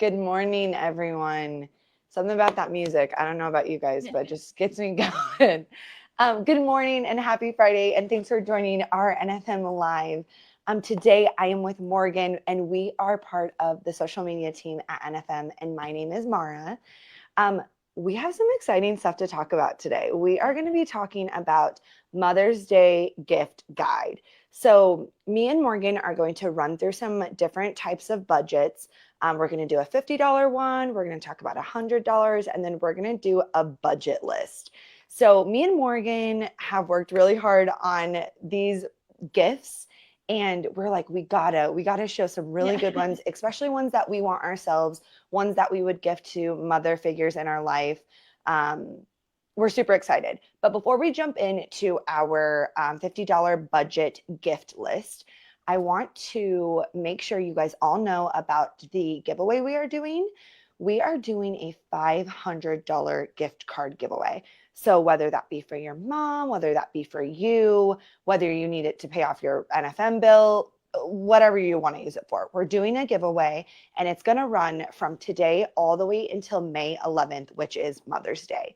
Good morning, everyone. Something about that music, I don't know about you guys, but it just gets me going. Good morning and happy Friday, and thanks for joining our NFM Live. Today, I am with Morgan, and we are part of the social media team at NFM, and my name is Maura. Um, we have some exciting stuff to talk about today. We are going to be talking about Mother's Day gift guide. So, me and Morgan are going to run through some different types of budgets. We're going to do a $50 one, we're going to talk about $100, and then we're going to do a budget list. So, me and Morgan have worked really hard on these gifts, and we're like, we gotta show some really good ones, especially ones that we want ourselves, ones that we would gift to mother figures in our life. um, we're super excited. But before we jump into our $50 budget gift list, I want to make sure you guys all know about the giveaway we are doing. We are doing a $500 gift card giveaway. So whether that be for your mom, whether that be for you, whether you need it to pay off your NFM bill, whatever you want to use it for, we're doing a giveaway, and it's going to run from today all the way until May 11th, which is Mother's Day.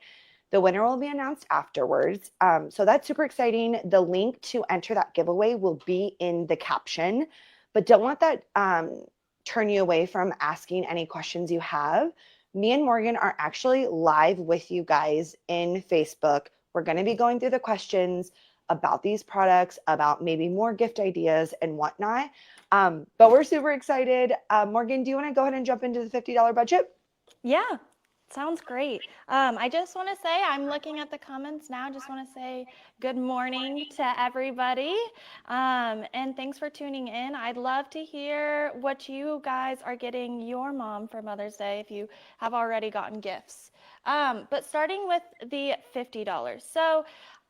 The winner will be announced afterwards. So that's super exciting. The link to enter that giveaway will be in the caption, but don't let that turn you away from asking any questions you have. Me and Morgan are actually live with you guys in Facebook. We're going to be going through the questions about these products, about maybe more gift ideas and whatnot. But we're super excited. Morgan, do you want to go ahead and jump into the $50 budget? Yeah, sounds great. I just want to say, I'm looking at the comments now. Just want to say good morning to everybody. And thanks for tuning in. I'd love to hear what you guys are getting your mom for Mother's Day if you have already gotten gifts. But starting with the $50. So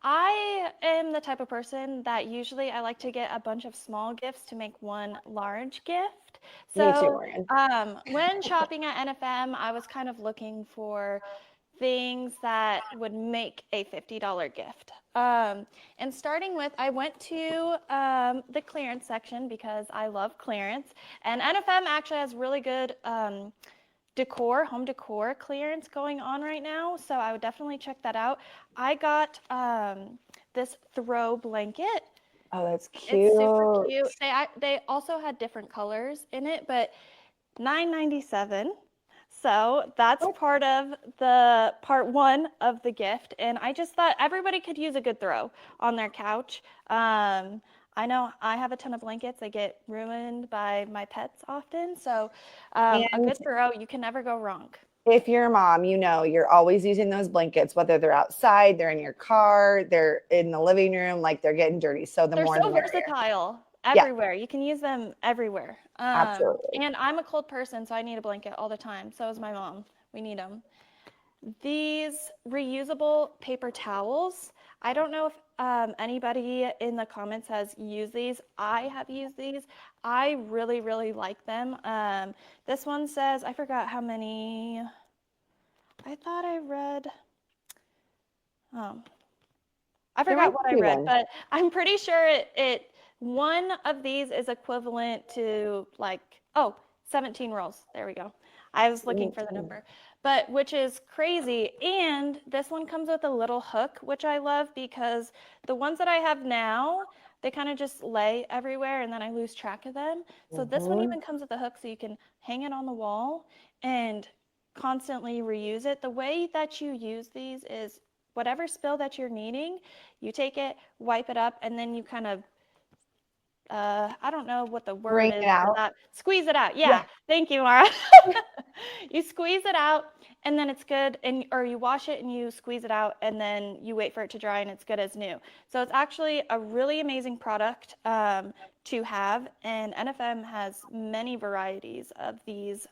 I am the type of person that usually I like to get a bunch of small gifts to make one large gift. Me too, So Morgan. when shopping at NFM, I was kind of looking for things that would make a $50 gift. And starting with, I went to the clearance section because I love clearance. And NFM actually has really good home decor clearance going on right now. So I would definitely check that out. I got this throw blanket. Oh, that's It's super cute. cute. They also had different colors in it, but $9.97. So that's part of the part one of the gift. And I just thought everybody could use a good throw on their couch. I know I have a ton of blankets. They get ruined by my pets often. So a And good throw, you can never go wrong. if you're a mom, you know you're always using those blankets, whether they're outside, they're in your car, they're in the living room, like they're getting dirty. So the They're more the so merrier. versatile Yeah, everywhere. You can use them everywhere. absolutely. And I'm a cold person, so I need a blanket all the time. So is my mom. We need them. These reusable paper towels, I don't know if anybody in the comments has used these. I have used these. I really, really like them. This one says, I forgot how many, I thought I read, oh, I There might forgot what I be read, one. but I'm pretty sure one of these is equivalent to like, oh, 17 rolls. There we go. I was looking for the number, but which is crazy. And this one comes with a little hook, which I love because the ones that I have now, they kind of just lay everywhere and then I lose track of them. So this one Mm-hmm. even comes with a hook so you can hang it on the wall and constantly reuse it. The way that you use these is whatever spill that you're needing, you take it, wipe it up, and then you kind of I don't know what the word Bring it is for out. that. Squeeze it out. Yeah. Yeah. Thank you, Mara. You squeeze it out and then it's good, and or you wash it and you squeeze it out and then you wait for it to dry and it's good as new. So it's actually a really amazing product to have, and NFM has many varieties of these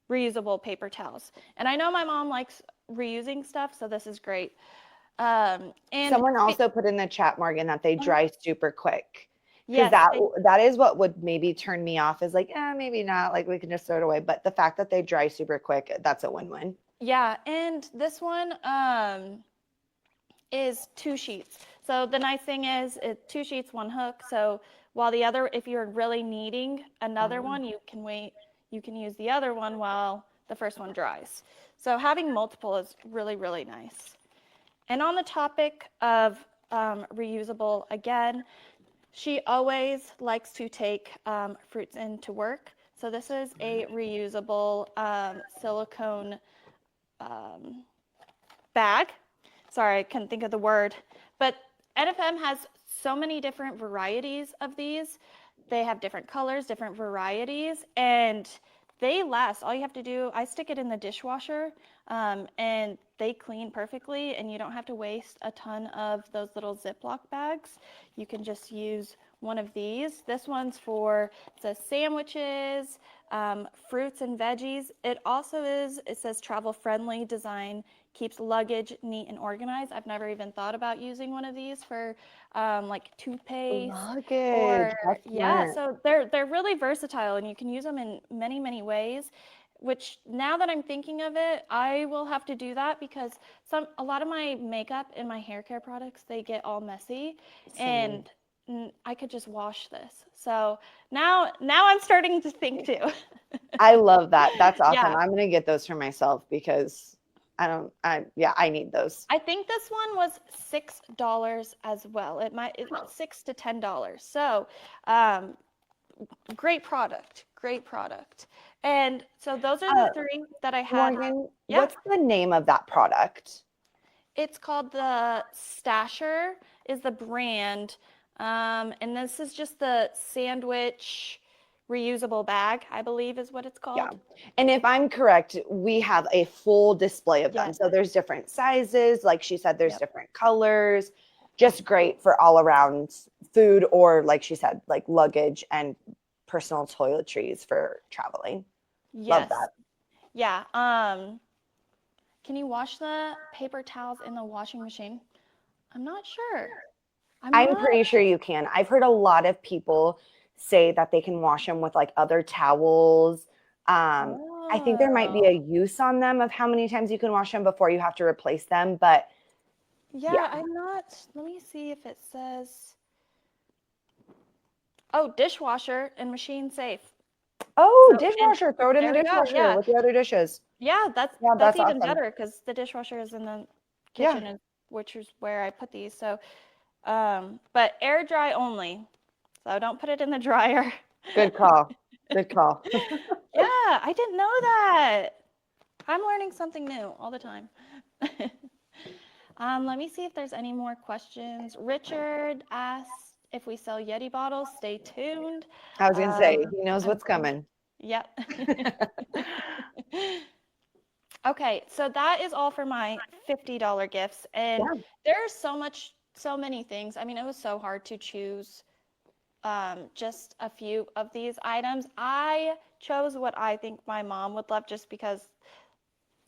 reusable paper towels. And I know my mom likes reusing stuff, so this is great. And Someone also put in the chat, Morgan, that they dry super quick. Because yes, that is what would maybe turn me off, is like, maybe not, like we can just throw it away. But the fact that they dry super quick, that's a win-win. yeah, and this one is 2 sheets. So the nice thing is it's 2 sheets, one hook. So while the other, if you're really needing another one, you can wait. you can use the other one while the first one dries. So having multiple is really, really nice. And on the topic of reusable, again, she always likes to take fruits into work. So this is a reusable silicone bag. Sorry, I couldn't think of the word. But NFM has so many different varieties of these. They have different colors, different varieties, and they last. All you have to do, I stick it in the dishwasher, and they clean perfectly, and you don't have to waste a ton of those little Ziploc bags. You can just use one of these. This one's for, it says sandwiches, fruits and veggies. It also is, it says travel friendly design, keeps luggage neat and organized. I've never even thought about using one of these for like toothpaste. Luggage. That's Yeah, smart. so they're really versatile and you can use them in many, many ways, which now that I'm thinking of it, I will have to do that because a lot of my makeup and my hair care products, they get all messy. Same. And I could just wash this. So now I'm starting to think too. I love that. That's awesome. Yeah. I'm gonna get those for myself because I need those. I think this one was $6 as well. It's $6 to $10. So, great product, great product. And so those are the three that I had. Morgan, Yeah, what's the name of that product? it's called the Stasher is the brand. And this is just the sandwich reusable bag, I believe is what it's Yeah. called. And if I'm correct, we have a full display of them. Yes. So there's different sizes. Like she said, there's Yep. different colors. Just great for all around food or, like she said, like luggage and personal toiletries for traveling. Love Yes. that. Yeah. Can you wash the paper towels in the washing machine? I'm not sure. I'm pretty sure you can. I've heard a lot of people say that they can wash them with like other towels. I think there might be a use on them of how many times you can wash them before you have to replace them. But Yeah, I'm not. Let me see if it says. Oh, dishwasher and machine safe. Oh, So, dishwasher. Throw it in the there we go, dishwasher yeah. with the other dishes. Yeah, that's That's even awesome. better because the dishwasher is in the Yeah. kitchen, which is where I put these. So, but air dry only. So don't put it in the dryer. Good call. Good call. Yeah, I didn't know that. I'm learning something new all the time. Let me see if there's any more questions. Richard asked if we sell Yeti bottles. Stay tuned. I was gonna say he knows what's coming. Yep. Okay, so that is all for my $50 gifts. And there's so many things. I mean, it was so hard to choose just a few of these items. I chose what I think my mom would love just because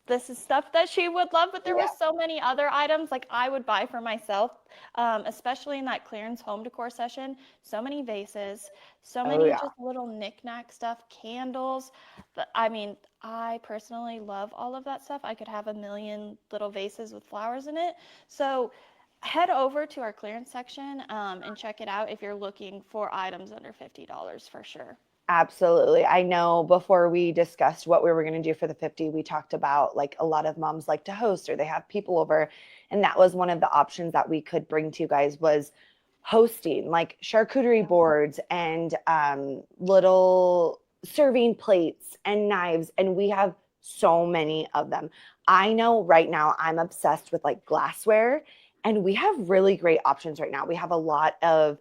this is stuff that she would love, but there were so many other items like I would buy for myself, especially in that clearance home decor session. So many vases, so many just little knick-knack stuff, candles. I mean, I personally love all of that stuff. I could have a million little vases with flowers in it. So head over to our clearance section and check it out if you're looking for items under $50 for sure. Absolutely. I know before we discussed what we were going to do for the 50, we talked about like a lot of moms like to host or they have people over. And that was one of the options that we could bring to you guys was hosting like charcuterie boards and little serving plates and knives. And we have so many of them. I know right now I'm obsessed with like glassware and we have really great options right now. We have a lot of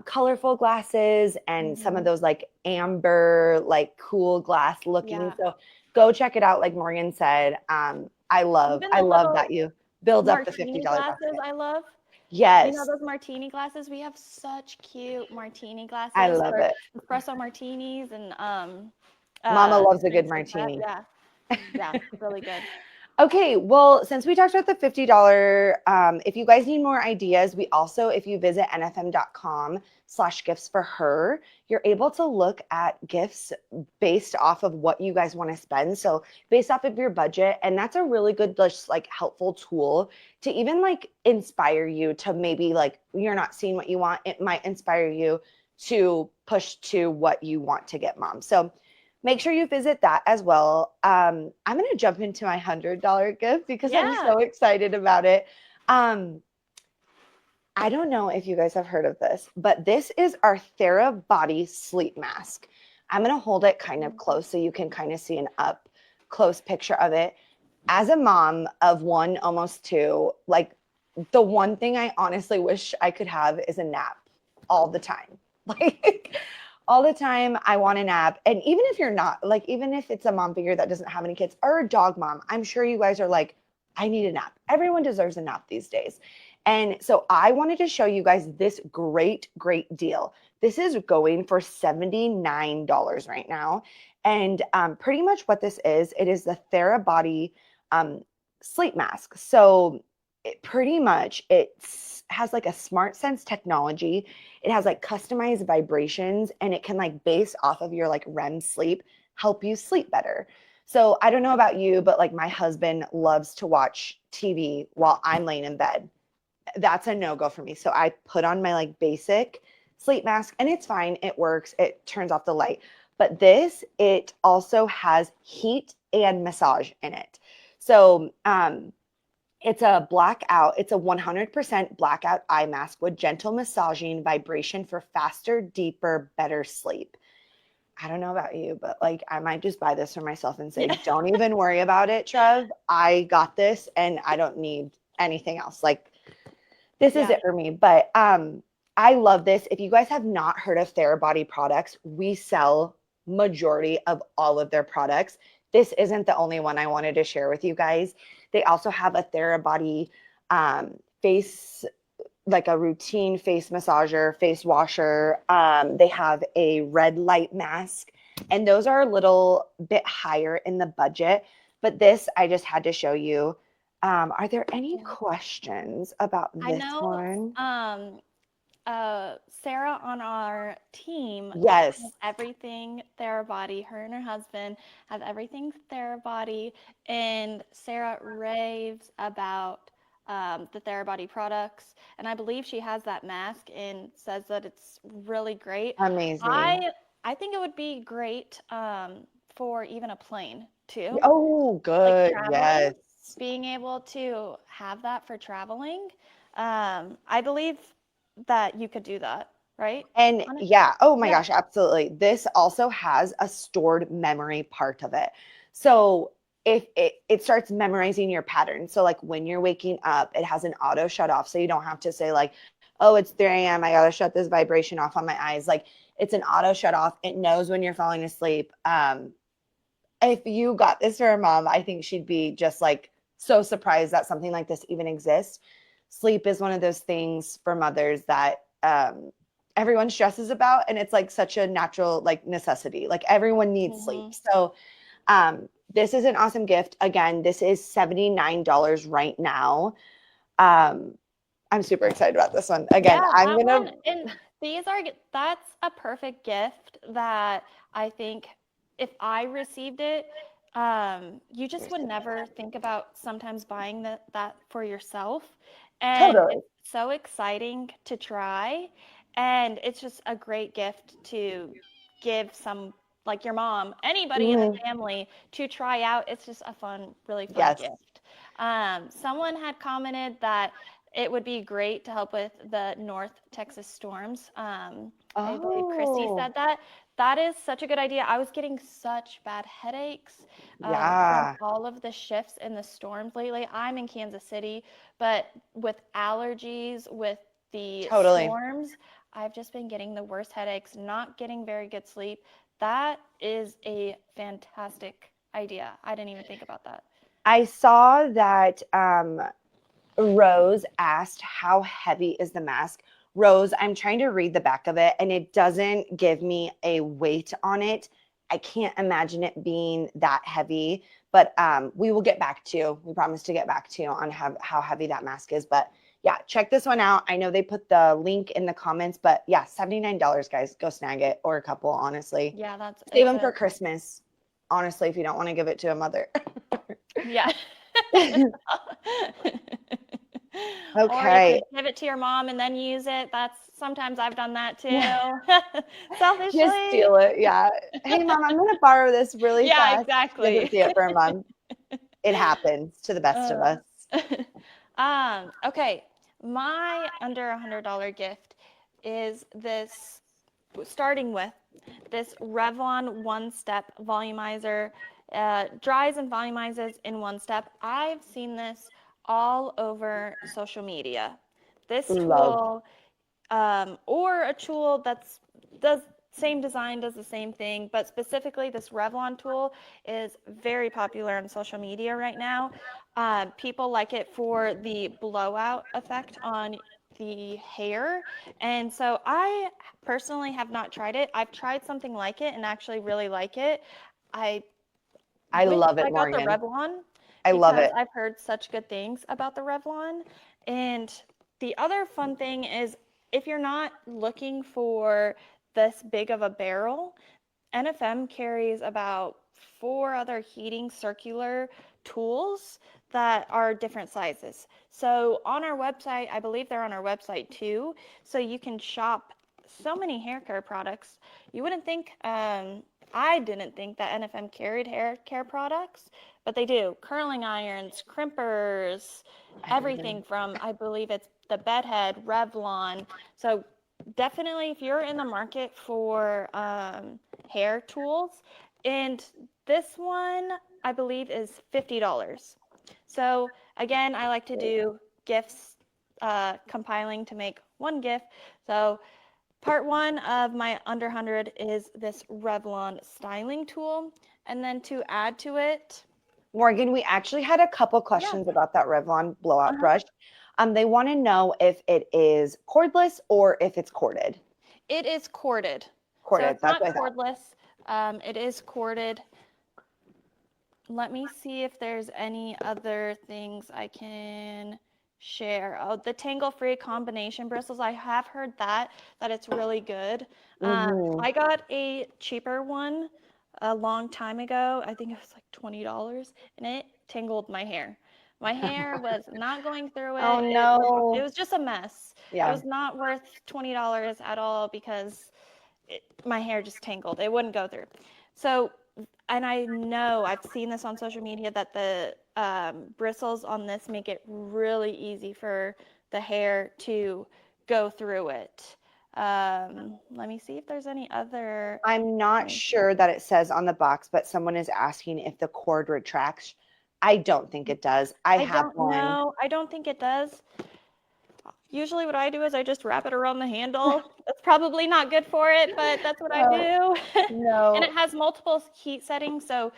colorful glasses and some of those like amber, like cool glass looking. Yeah. So go check it out. Like Morgan said, I love that you build up the $50 glasses. basket. I love. Yes. You know those martini glasses? We have such cute martini glasses. I love it. Espresso martinis and Mama loves a good martini. Yeah, really good. Okay, well, since we talked about the $50, if you guys need more ideas, we also, if you visit nfm.com/gifts for her, you're able to look at gifts based off of what you guys want to spend. So based off of your budget, and that's a really good, just like helpful tool to even like inspire you to maybe like, you're not seeing what you want. It might inspire you to push to what you want to get mom. So make sure you visit that as well. I'm going to jump into my $100 gift because I'm Yeah. so excited about it. I don't know if you guys have heard of this, but this is our Thera Body Sleep Mask. I'm going to hold it kind of close so you can kind of see an up close picture of it. As a mom of one, almost two, like the one thing I honestly wish I could have is a nap all the time. Like all the time, I want a nap. And even if you're not, like, even if it's a mom figure that doesn't have any kids or a dog mom, I'm sure you guys are like, I need a nap. Everyone deserves a nap these days. And so I wanted to show you guys this great, great deal. This is going for $79 right now. And pretty much what this is, it is the Thera Body sleep mask. So pretty much it has like a smart sense technology. It has like customized vibrations and it can like base off of your like REM sleep, help you sleep better. So I don't know about you, but like my husband loves to watch TV while I'm laying in bed. That's a no-go for me. So I put on my like basic sleep mask and it's fine. It works. It turns off the light. But this, it also has heat and massage in it. So it's a blackout. It's a 100% blackout eye mask with gentle massaging vibration for faster, deeper, better sleep. I don't know about you, but like I might just buy this for myself and say, don't even worry about it, Trev. I got this and I don't need anything else. Like this is Yeah. it for me. But I love this. If you guys have not heard of Therabody products, we sell majority of all of their products. This isn't the only one I wanted to share with you guys. They also have a Therabody face, like a routine face massager, face washer. They have a red light mask, and those are a little bit higher in the budget. But this, I just had to show you. Are there any questions about I this know one? Sarah on our team Yes. has everything Therabody. Her and her husband have everything Therabody, and Sarah raves about the Therabody products. And I believe she has that mask and says that it's really great. Amazing. I think it would be great for even a plane too, Oh, like good. traveling, Yes. being able to have that for traveling. I believe that you could do that, right? And On it? yeah, oh my Yeah. gosh, absolutely. This also has a stored memory part of it. So if it starts memorizing your pattern. So like when you're waking up, it has an auto shut off. So you don't have to say like, oh, it's 3 a.m. I gotta shut this vibration off on my eyes. Like it's an auto shut off. It knows when you're falling asleep. If you got this for a mom, I think she'd be just like so surprised that something like this even exists. Sleep is one of those things for mothers that everyone stresses about, and it's like such a natural like necessity. Like everyone needs sleep. Hmm. So this is an awesome gift. Again, this is $79 right now. Um, I'm super excited about this one. Again, Yeah, I'm that gonna one, and that's a perfect gift that I think if I received it, you just would never think about sometimes buying that for yourself. And totally. it's so exciting to try. And it's just a great gift to give some, like your mom, anybody in the Mhm. family to try out. It's just a fun, really fun Yes. gift. Someone had commented that it would be great to help with the North Texas storms. I believe Christy Oh, said that. That is such a good idea. I was getting such bad headaches from yeah, all of the shifts in the storms lately. I'm in Kansas City, but with allergies, with the totally. storms, I've just been getting the worst headaches, not getting very good sleep. That is a fantastic idea. I didn't even think about that. I saw that Rose asked, how heavy is the mask? Rose, I'm trying to read the back of it and it doesn't give me a weight on it. I can't imagine it being that heavy, but we will get back to you. We promise to get back to you on how heavy that mask is. But yeah, check this one out. I know they put the link in the comments, but yeah, $79, guys. Go snag it or a couple, honestly. Yeah, Save it's them for a, Christmas, honestly, if you don't want to give it to a mother. yeah. Or you Okay. could give it to your mom and then use it. Sometimes I've done that too. Just Selfishly. steal it. Yeah. Hey, mom, I'm going to borrow this really Yeah, fast. exactly. Doesn't see it for a month. It happens to the best of us. Okay, my under $100 gift is this, starting with this Revlon One Step Volumizer. Dries and volumizes in one step. I've seen this all over social media. This Love. tool, or a tool does same design, does the same thing, but specifically this Revlon tool is very popular on social media right now. People like it for the blowout effect on the hair. And so I personally have not tried it. I've tried something like it and actually really like it. I I wish love it, I got the Morgan. Revlon I love because it. I've heard such good things about the Revlon. And the other fun thing is, if you're not looking for this big of a barrel, NFM carries about 4 other heating circular tools that are different sizes. So on our website, I believe they're on our website too, so you can shop so many hair care products. You wouldn't think, I didn't think that NFM carried hair care products, but they do. Curling irons, crimpers, everything from, I believe it's the bedhead, Revlon. So definitely, if you're in the market for hair tools, and this one I believe is $50. So again, I like to do gifts, compiling to make one gift. So part one of my under 100 is this Revlon styling tool, and then to add to it, Morgan, we actually had a couple questions about that Revlon blowout brush. They want to know if it is cordless or if it's corded. it is corded. So Corded, it's that's not what I thought. cordless. It is corded. Let me see if there's any other things I can share. Oh, the tangle-free combination bristles. I have heard that it's really good. I got a cheaper one a long time ago. I think it was like $20, and it tangled my hair. My hair was not going through it. Oh no. It was just a mess. It Yeah. was not worth $20 at all because my hair just tangled. It wouldn't go through. So, and I know I've seen this on social media that the bristles on this make it really easy for the hair to go through it. Let me see if there's any other. I'm not sure that it says on the box, but someone is asking if the cord retracts. I don't think it does. I have don't one. know. I don't think it does. Usually what I do is I just wrap it around the handle. That's probably not good for it, but that's what I do. No. And it has multiple heat settings, so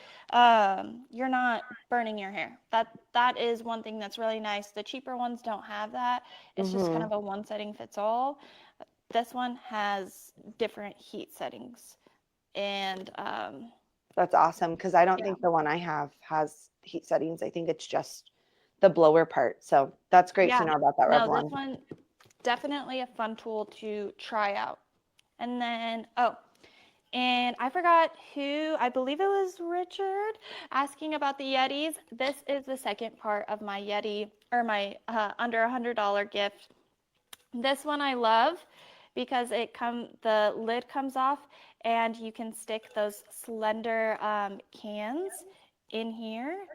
you're not burning your hair. That is one thing that's really nice. The cheaper ones don't have that. It's just kind of a one setting fits all. This one has different heat settings. And that's awesome because I don't think the one I have has heat settings. I think it's just the blower part. So that's great to know about that no, Revlon. this one definitely a fun tool to try out. And then, and I forgot who, I believe it was Richard, asking about the Yetis. This is the second part of my Yeti, or my under $100 gift. This one I love because the lid comes off and you can stick those slender cans in here,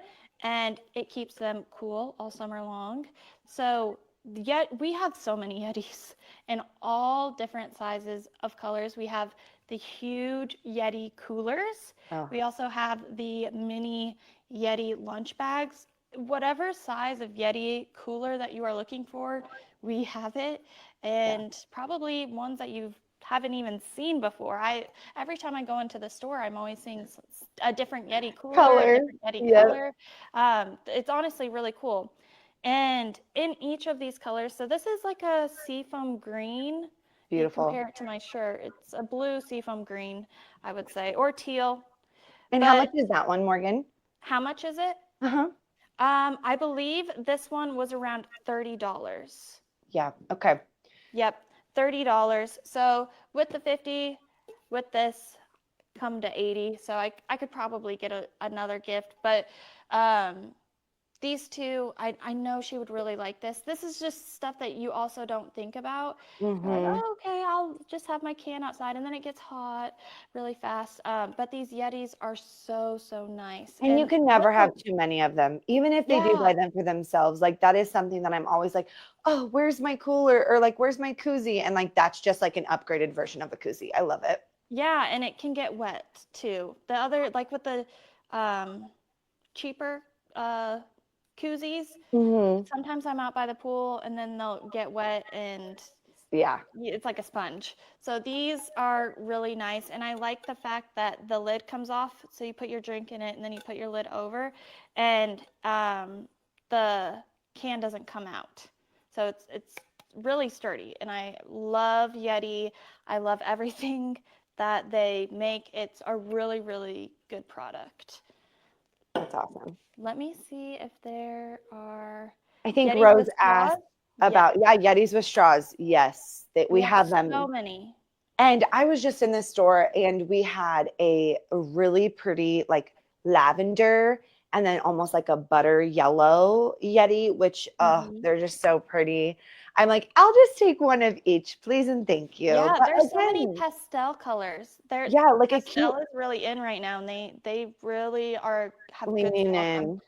and it keeps them cool all summer long. So yet we have so many Yetis in all different sizes of colors. We have the huge Yeti coolers. We also have the mini Yeti lunch bags. Whatever size of Yeti cooler that you are looking for, we have it, and probably ones that you haven't even seen before. Every time I go into the store, I'm always seeing a different Yeti cooler, a different Yeti color. It's honestly really cool. And in each of these colors, so this is like a seafoam green. Beautiful. You compare it to my shirt. It's a blue seafoam green, I would say, or teal. And how much is that one, Morgan? How much is it? I believe this one was around $30. Yeah. Okay. Yep, $30. So with the 50, with this, come to 80. So I could probably get another gift, but these two, I know she would really like this. This is just stuff that you also don't think about. You're like, Mm-hmm. oh, okay, I'll just have my can outside, and then it gets hot really fast. But these Yetis are so, so nice. And you And can with never the, have too many of them, even if they do yeah, buy them for themselves. Like that is something that I'm always like, oh, where's my cooler? Or like, where's my koozie? And like that's just like an upgraded version of a koozie. I love it. yeah, and it can get wet too. The other, like with the um, cheaper uh, koozies, Hmm. sometimes I'm out by the pool and then they'll get wet and Yeah, it's like a sponge. So these are really nice, and I like the fact that the lid comes off. So you put your drink in it, and then you put your lid over, and the can doesn't come out. So it's really sturdy, and I love Yeti. I love everything that they make. It's a really, really good product. that's awesome. Let me see if there are I think Yetis Rose with asked straws. Yes, about, yeah, Yetis with straws. Yes, that we we have have so them. many. And I was just in the store and we had a really pretty like lavender and then almost like a butter yellow Yeti, which Mhm. they're just so pretty. I'm like, I'll just take one of each, please and thank you. Yeah, But there's so many again, pastel colors. yeah, like a cute Pastel is really in right now, and they really are have good leaning stock on in.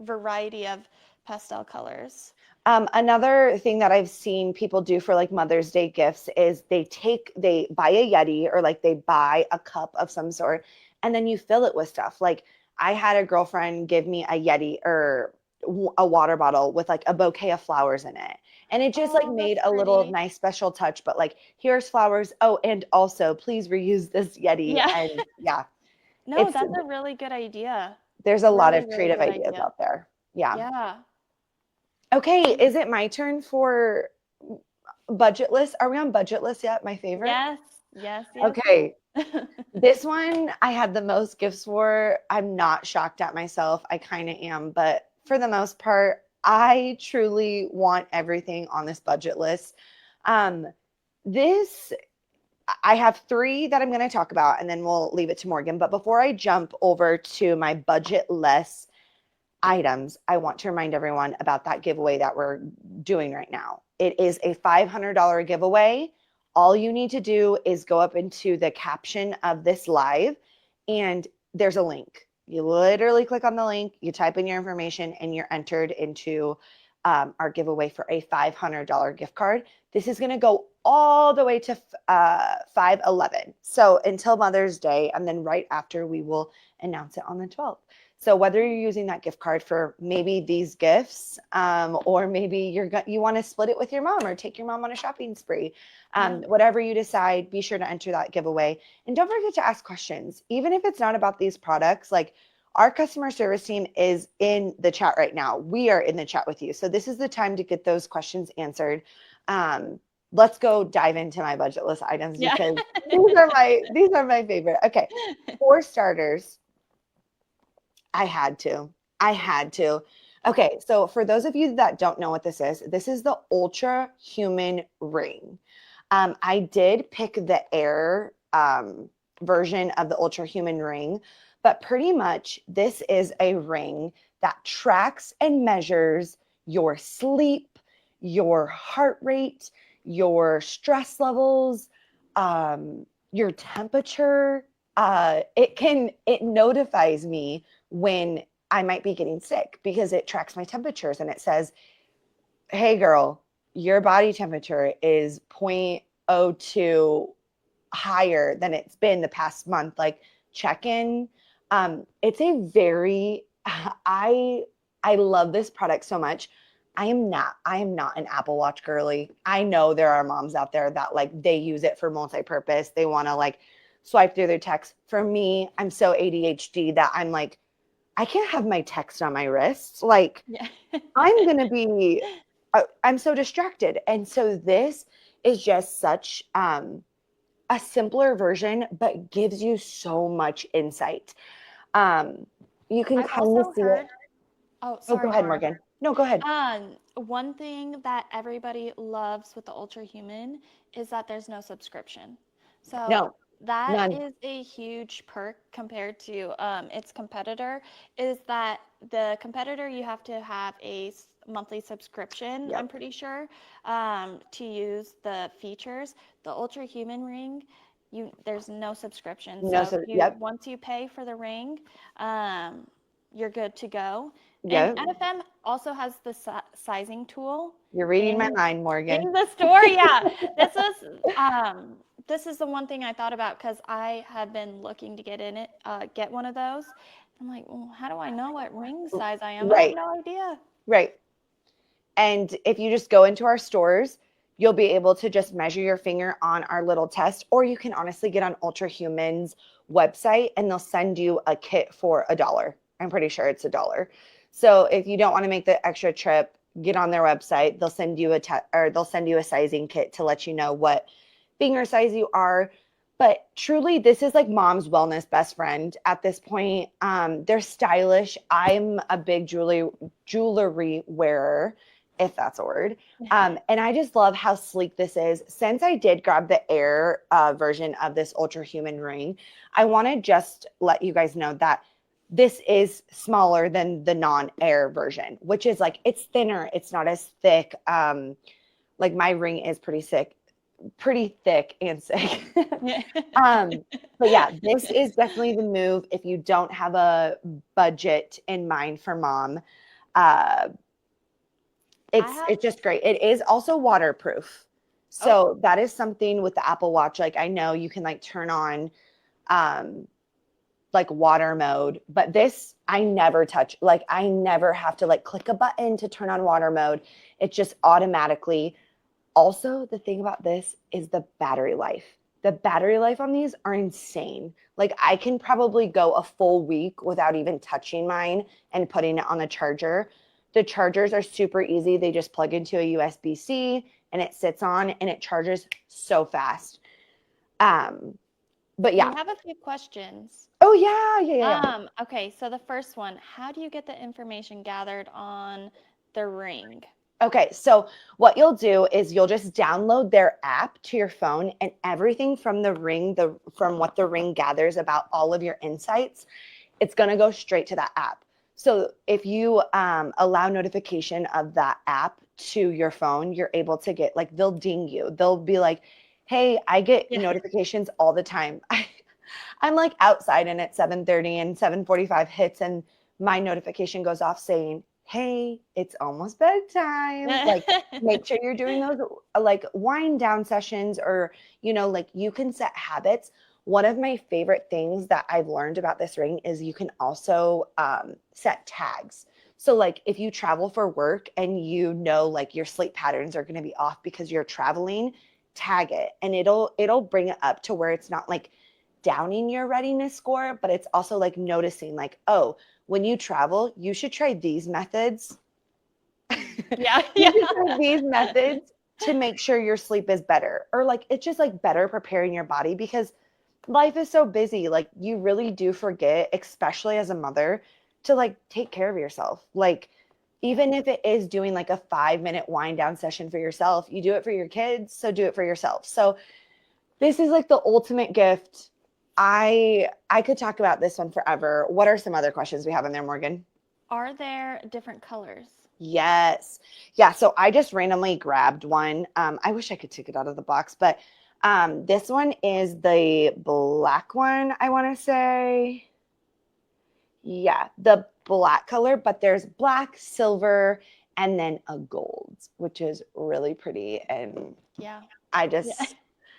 variety of pastel colors. Another thing that I've seen people do for like Mother's Day gifts is they buy a Yeti or like they buy a cup of some sort and then you fill it with stuff. Like I had a girlfriend give me a Yeti or a water bottle with like a bouquet of flowers in it. And it just like Oh, made that's a little pretty. nice special touch, but like here's flowers. Oh, and also please reuse this Yeti. Yeah. And yeah, No, it's that's a really good idea. there's a lot Really, of really creative good ideas idea. out there. Yeah. Yeah. Okay, is it my turn for budget list? Are we on budget list yet? My favorite? Yes, yes, yes, Okay. yes. This one I had the most gifts for. I'm not shocked at myself. I kind of am, but for the most part, I truly want everything on this budget list. Um, this I have three that I'm going to talk about, and then we'll leave it to Morgan. But before I jump over to my budget less items, I want to remind everyone about that giveaway that we're doing right now. It is a $500 giveaway. All you need to do is go up into the caption of this live, and there's a link. You literally click on the link, you type in your information, and you're entered into our giveaway for a $500 gift card. This is going to go all the way to 5/11. So until Mother's Day, and then right after we will announce it on the 12th. So whether you're using that gift card for maybe these gifts, or maybe you want to split it with your mom or take your mom on a shopping spree, Yeah. whatever you decide, be sure to enter that giveaway. And don't forget to ask questions, even if it's not about these products. Like our customer service team is in the chat right now. We are in the chat with you. So this is the time to get those questions answered. Let's go dive into my budget list items Yeah. because these are my favorite. Okay, for starters, I had to. I had to. Okay, so for those of you that don't know what this is the Ultra Human Ring. I did pick the Air version of the Ultra Human Ring, but pretty much this is a ring that tracks and measures your sleep, your heart rate, your stress levels, your temperature. It notifies me when I might be getting sick because it tracks my temperatures and it says, hey, girl, your body temperature is 0.02 higher than it's been the past month. Like, check in. It's a very, I love this product so much. I am not an Apple Watch girly. I know there are moms out there that like they use it for multi-purpose. They want to like swipe through their text. For me, I'm so ADHD that I'm like, I can't have my text on my wrist. Like, Yeah. I'm going to be, I'm so distracted. And so this is just such a simpler version, but gives you so much insight. Um, you can I've kind of also see it. heard, oh, Oh, go sorry, ahead, Maura. Morgan. No, go ahead. One thing that everybody loves with the Ultra Human is that there's no subscription. So No. That None. is a huge perk compared to its competitor, is that the competitor you have to have a monthly subscription, I'm Yep. pretty sure, to use the features. The Ultra Human Ring, there's no subscription. No, So so yep. once you pay for the ring, um, you're good to go. And Yep. NFM also has the sizing tool You're reading my in mind, Morgan. the store. Yeah, this is this is the one thing I thought about because I have been looking to get one of those. I'm like, well, how do I know what ring size I am? I have Right. no idea. Right. And if you just go into our stores, you'll be able to just measure your finger on our little test, or you can honestly get on Ultra Human's website and they'll send you a kit for $1. I'm pretty sure it's $1. So if you don't want to make the extra trip, get on their website. They'll send you they'll send you a sizing kit to let you know what finger size you are. But truly, this is like mom's wellness best friend at this point. They're stylish. I'm a big jewelry wearer, if that's a word. And I just love how sleek this is. Since I did grab the Air version of this Ultra Human ring, I want to just let you guys know that this is smaller than the non-Air version, which is like, it's thinner. It's not as thick. Like my ring is pretty thick and sick. But yeah, this is definitely the move if you don't have a budget in mind for mom. Uh, it's just great. It is also waterproof. So that is something with the Apple Watch. Like I know you can like turn on like water mode, but this I never touch. Like I never have to like click a button to turn on water mode. It just automatically. Also, the thing about this is the battery life. The battery life on these are insane. Like I can probably go a full week without even touching mine and putting it on the charger. The chargers are super easy. They just plug into a USB-C and it sits on and it charges so fast. But yeah. We have a few questions. Oh yeah. Okay, so the first one, how do you get the information gathered on the ring? Okay, so what you'll do is you'll just download their app to your phone, and everything from the ring, from what the ring gathers about all of your insights, it's going to go straight to that app. So if you allow notification of that app to your phone, you're able to get like they'll ding you. They'll be like, "Hey, I get notifications all the time." I'm like outside and at 7:30 and 7:45 hits, and my notification goes off saying, "Hey, it's almost bedtime." Like, make sure you're doing those like wind down sessions, or, like you can set habits. One of my favorite things that I've learned about this ring is you can also set tags. So like if you travel for work and like your sleep patterns are going to be off because you're traveling, tag it and it'll bring it up to where it's not like downing your readiness score, but it's also like noticing like, oh, when you travel, you should try these methods. Yeah. You should try these methods to make sure your sleep is better, or like it's just like better preparing your body, because life is so busy. Like you really do forget, especially as a mother, to like take care of yourself. Like even if it is doing like a 5-minute wind down session for yourself, you do it for your kids, so do it for yourself. So this is like the ultimate gift. I could talk about this one forever. What are some other questions we have in there, Morgan? Are there different colors? Yes. Yeah. So I just randomly grabbed one. I wish I could take it out of the box, but this one is the black one, I want to say. Yeah, the black color, but there's black, silver, and then a gold, which is really pretty. And I just,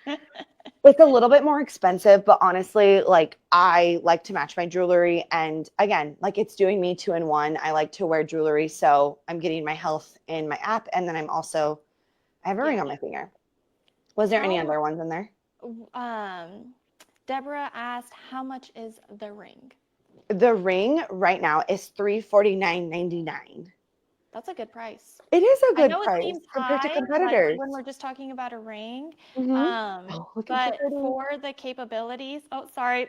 it's a little bit more expensive, but honestly, like I like to match my jewelry. And again, like it's doing me 2-in-1. I like to wear jewelry. So I'm getting my health in my app. And then I have a ring on my finger. Was there any other ones in there? Deborah asked, how much is the ring? The ring right now is $349.99. That's a good price. It is a good I know price it seems compared to high, competitors. like when we're just talking about a ring. But For the capabilities, oh, sorry,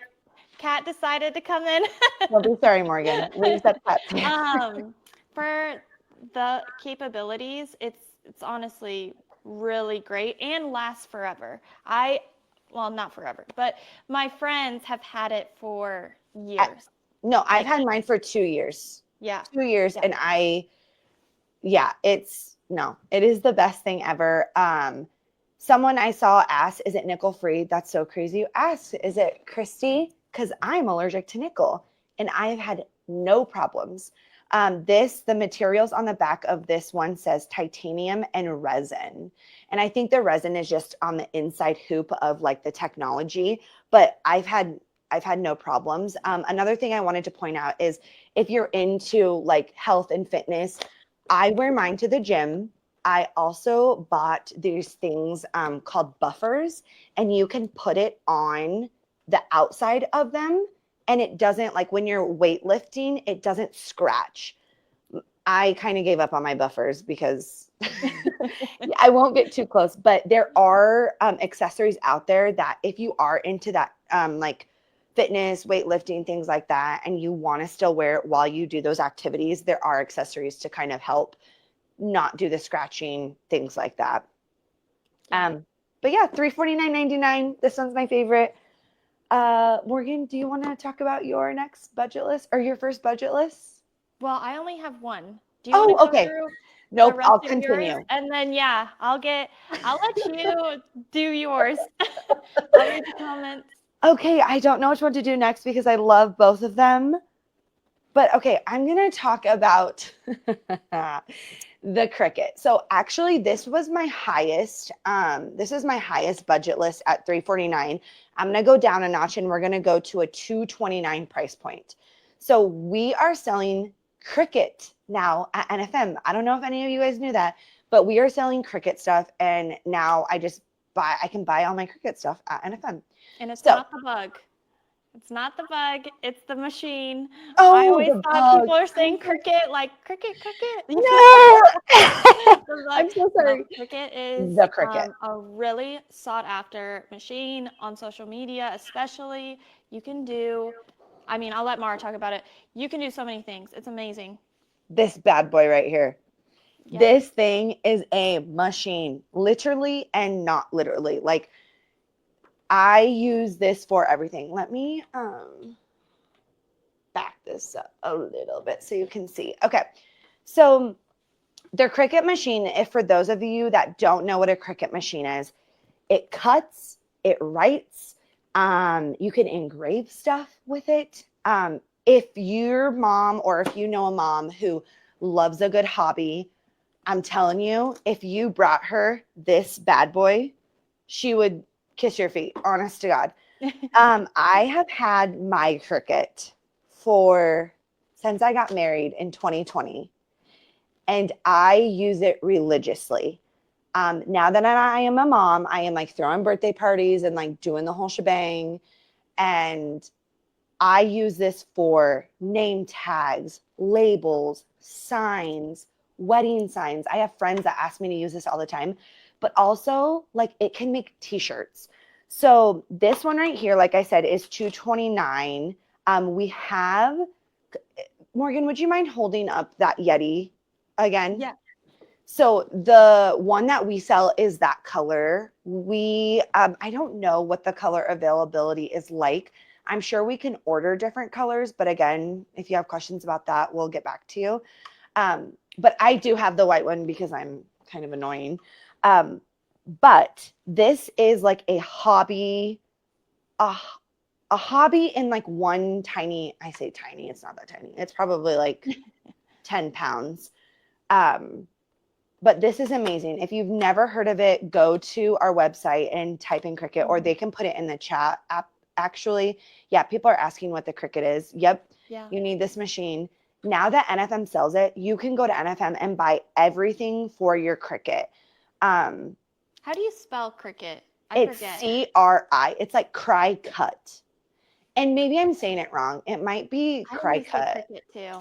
Kat decided to come in. Don't be sorry, Morgan. We said that. For the capabilities, it's honestly really great and lasts forever. well, not forever, but my friends have had it for I, years. no, I've Like, had mine for 2 years. yeah. 2 years, Yeah. and it is the best thing ever. Someone I saw asked, is it nickel free? That's so crazy. You asked, is it Christy? Because I'm allergic to nickel and I've had no problems. The materials on the back of this one says titanium and resin. And I think the resin is just on the inside hoop of like the technology, but I've had no problems. Another thing I wanted to point out is if you're into like health and fitness, I wear mine to the gym. I also bought these things called buffers, and you can put it on the outside of them, and it doesn't, like when you're weightlifting, it doesn't scratch. I kind of gave up on my buffers because I won't get too close, but there are accessories out there that if you are into that, like fitness, weightlifting, things like that, and you want to still wear it while you do those activities, there are accessories to kind of help not do the scratching, things like that. Yeah. But yeah, $349.99. This one's my favorite. Morgan, do you want to talk about your next budget list or your first budget list? Well, I only have one. Do you want Oh, to go okay. through the Nope, rest I'll of yours? continue. And then, yeah, I'll let you do yours. I'll read the comments. Okay, I don't know which one to do next because I love both of them. But okay, I'm going to talk about the Cricut. So actually this was my highest this is my highest budget list at $349. I'm going to go down a notch and we're going to go to a $229 price point. So we are selling Cricut now at NFM. I don't know if any of you guys knew that, but we are selling Cricut stuff, and now I can buy all my Cricut stuff at NFM. And it's So, not the bug. It's not the bug. It's the machine. I oh, always the thought bug. people are saying cricket, like cricket, cricket. You No. know? I'm so No, sorry. Cricut is The Cricut. a really sought after machine on social media, especially. You can do, I mean, I'll let Mara talk about it. You can do so many things. It's amazing. This bad boy right here. Yeah. This thing is a machine, literally and not literally. Like I use this for everything. Let me back this up a little bit so you can see. Okay. So the Cricut machine, if for those of you that don't know what a Cricut machine is, it cuts, it writes, you can engrave stuff with it. If your mom or if you know a mom who loves a good hobby, I'm telling you, if you brought her this bad boy, she would kiss your feet, honest to God. I have had my Cricut since I got married in 2020, and I use it religiously. Now that I am a mom, I am like throwing birthday parties and like doing the whole shebang. And I use this for name tags, labels, signs, wedding signs. I have friends that ask me to use this all the time, but also like it can make t-shirts. So this one right here, like I said, is $229. We have, Morgan, would you mind holding up that Yeti again? Yeah. So the one that we sell is that color. I don't know what the color availability is like. I'm sure we can order different colors, but again, if you have questions about that, we'll get back to you. But I do have the white one because I'm kind of annoying. But this is like a hobby, a hobby in like one tiny, I say tiny, it's not that tiny. It's probably like 10 pounds. But this is amazing. If you've never heard of it, go to our website and type in Cricut, or they can put it in the chat app. Actually, yeah, people are asking what the Cricut is. Yep, Yeah. you need this machine. Now that NFM sells it, you can go to NFM and buy everything for your Cricut. How do you spell cricket? I It's forget. CRI. It's like cry cut. And maybe I'm saying it wrong. It might be I cry always say cut. cricket too.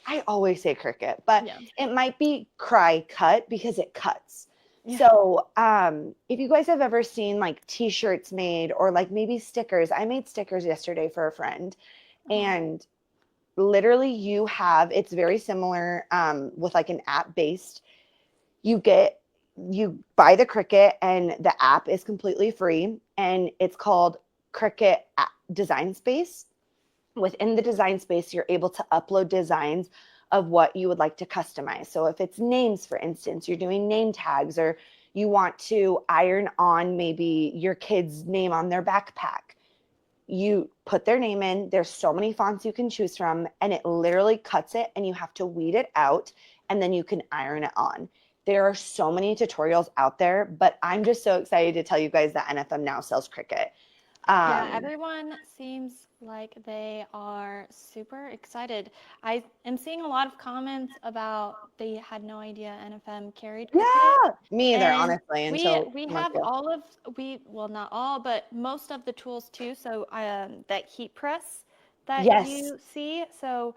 I always say Cricut, but Yeah. it might be cry cut because it cuts. Yeah. So if you guys have ever seen like t-shirts made or like maybe stickers, I made stickers yesterday for a friend, and literally it's very similar with like an app based. You get you buy the Cricut, and the app is completely free, and it's called Cricut Design Space. Within the design space, you're able to upload designs of what you would like to customize. So if it's names, for instance, you're doing name tags, or you want to iron on maybe your kid's name on their backpack, you put their name in. There's so many fonts you can choose from, and it literally cuts it, and you have to weed it out, and then you can iron it on. There are so many tutorials out there, but I'm just so excited to tell you guys that NFM now sells Cricut. Yeah, everyone seems like they are super excited. I am seeing a lot of comments about they had no idea NFM carried Cricut. Yeah, me either, And honestly, we until we a month have ago. all of well, not all, but most of the tools too. So that heat press that Yes. you see. So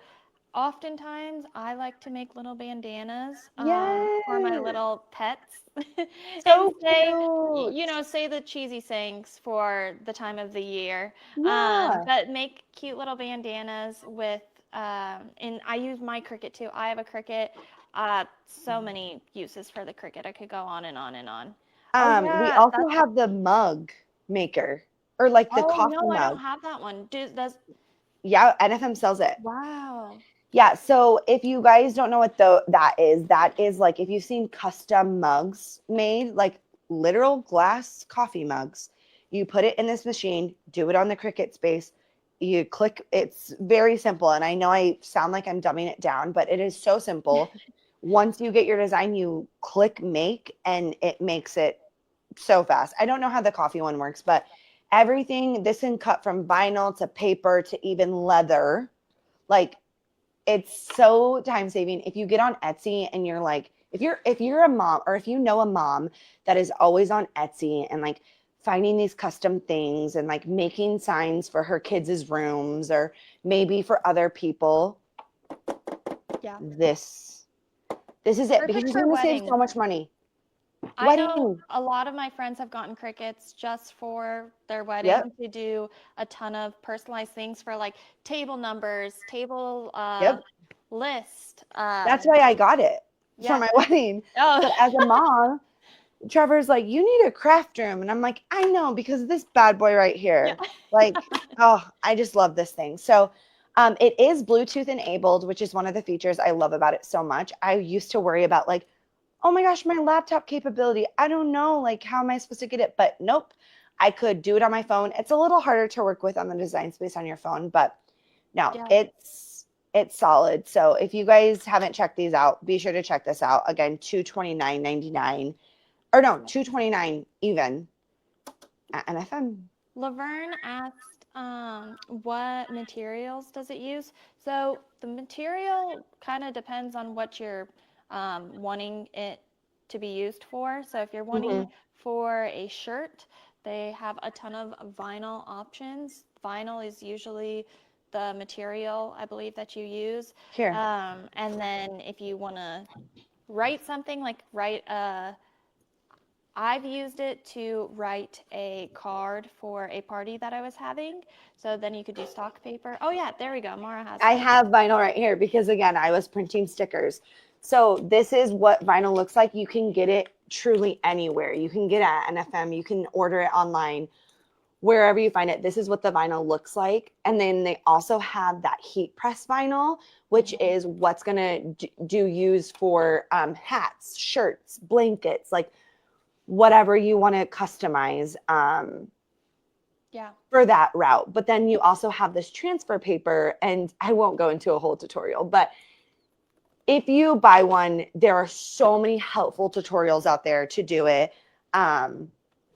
oftentimes I like to make little bandanas for my Yes. little pets and So say, cute. say the cheesy sayings for the time of the year. Yeah. But make cute little bandanas with, and I use my Cricut too. I have a Cricut. So many uses for the Cricut. I could go on and on and on. Oh We yeah, also that's, have the mug maker, or like the oh coffee no, I don't mug. have that one. Does, Yeah, NFM sells it. wow. Yeah, so if you guys don't know what that is like if you've seen custom mugs made, like literal glass coffee mugs, you put it in this machine, do it on the Cricut space, you click, it's very simple. And I know I sound like I'm dumbing it down, but it is so simple. Once you get your design, you click make, and it makes it so fast. I don't know how the coffee one works, but everything, this can cut from vinyl to paper to even leather. Like, it's so time saving. If you get on Etsy and you're like, if you're a mom, or if you know a mom that is always on Etsy and like finding these custom things and like making signs for her kids' rooms, or maybe for other people, Yeah. this is it, because Perfect you're for going to save weddings. so much money. I know Wedding. a lot of my friends have gotten Cricuts just for their Yep. wedding to do a ton of personalized things for like table numbers, table Yep. list. That's why I got it for Yeah. my wedding. Oh, But as a mom, Trevor's like, you need a craft room. And I'm like, I know, because of this bad boy right yeah. here. Like, oh, I just love this thing. So it is Bluetooth enabled, which is one of the features I love about it so much. I used to worry about like, oh my gosh, my laptop capability. I don't know, like, how am I supposed to get it? But nope, I could do it on my phone. It's a little harder to work with on the design space on your phone, but no, Yeah. it's solid. So if you guys haven't checked these out, be sure to check this out. Again, $229.99, or no, $229 even at NFM. Laverne asked, what materials does it use? So the material kind of depends on what you're wanting it to be used for. So if you're wanting Hmm. for a shirt, they have a ton of vinyl options. Vinyl is usually the material I believe that you use. Here. And then if you want to write something, like write a I've used it to write a card for a party that I was having. So then you could do stock paper. Oh yeah, there we go. Mara has I it. have vinyl right here because, again, I was printing stickers. So this is what vinyl looks like. You can get it truly anywhere. You can get it at NFM. You can order it online, wherever you find it. This is what the vinyl looks like. And then they also have that heat press vinyl, which Mhm. is what's going to do use for hats, shirts, blankets, like whatever you want to customize Yeah. for that route. But then you also have this transfer paper, and I won't go into a whole tutorial, but if you buy one, there are so many helpful tutorials out there to do it.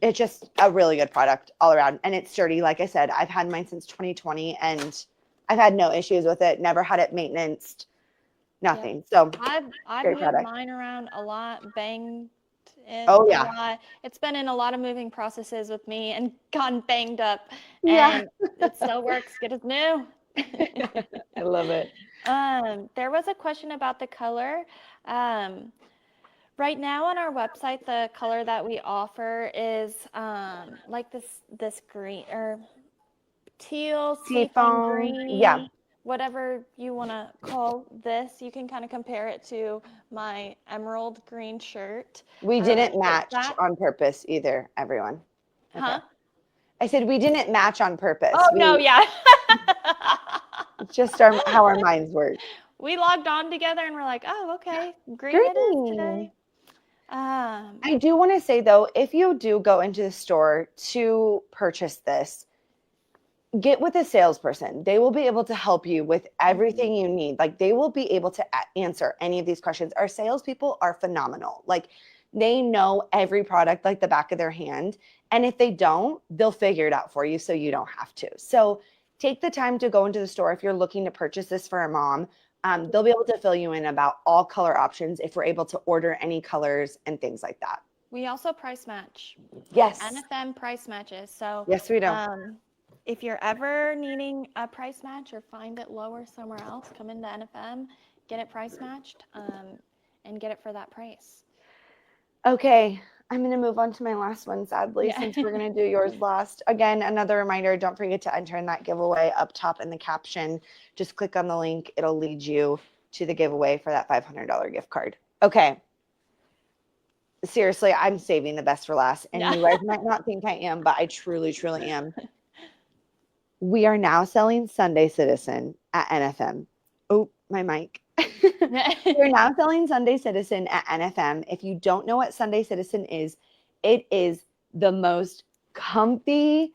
It's just a really good product all around, and it's sturdy. Like I said, I've had mine since 2020, and I've had no issues with it. Never had it maintenance, Yep. nothing. So I've great moved product. mine around a lot, banged it Oh a yeah, lot. It's been in a lot of moving processes with me and gotten banged up, yeah. and it still works good as new. I love it. There was a question about the color. Um, Right now on our website, the color that we offer is like this green or teal seafoam Seafoam, yeah. green. whatever you want to call this. You can kind of compare it to my emerald green shirt. We didn't match that. on purpose either, everyone. Okay. Huh? I said we didn't match on purpose. Oh, no, yeah. It's just how our minds work. We logged on together and we're like, oh, okay, green it is today. I do want to say, though, if you do go into the store to purchase this, get with a salesperson. They will be able to help you with everything you need. Like, they will be able to answer any of these questions. Our salespeople are phenomenal. Like, they know every product like the back of their hand. And if they don't, they'll figure it out for you so you don't have to. So take the time to go into the store if you're looking to purchase this for a mom. They'll be able to fill you in about all color options if we're able to order any colors and things like that. We also price match. Yes. NFM price matches. So yes, we do. If you're ever needing a price match or find it lower somewhere else, come into NFM, get it price matched, and get it for that price. Okay, I'm going to move on to my last one, sadly, since we're going to do yours last. Again, another reminder, don't forget to enter in that giveaway up top in the caption. Just click on the link. It'll lead you to the giveaway for that $500 gift card. Okay. Seriously, I'm saving the best for last. And you guys might not think I am, but I truly, truly am. We are now selling Sunday Citizen at NFM. Oh, my mic. We're now selling Sunday Citizen at NFM. If you don't know what Sunday Citizen is, it is the most comfy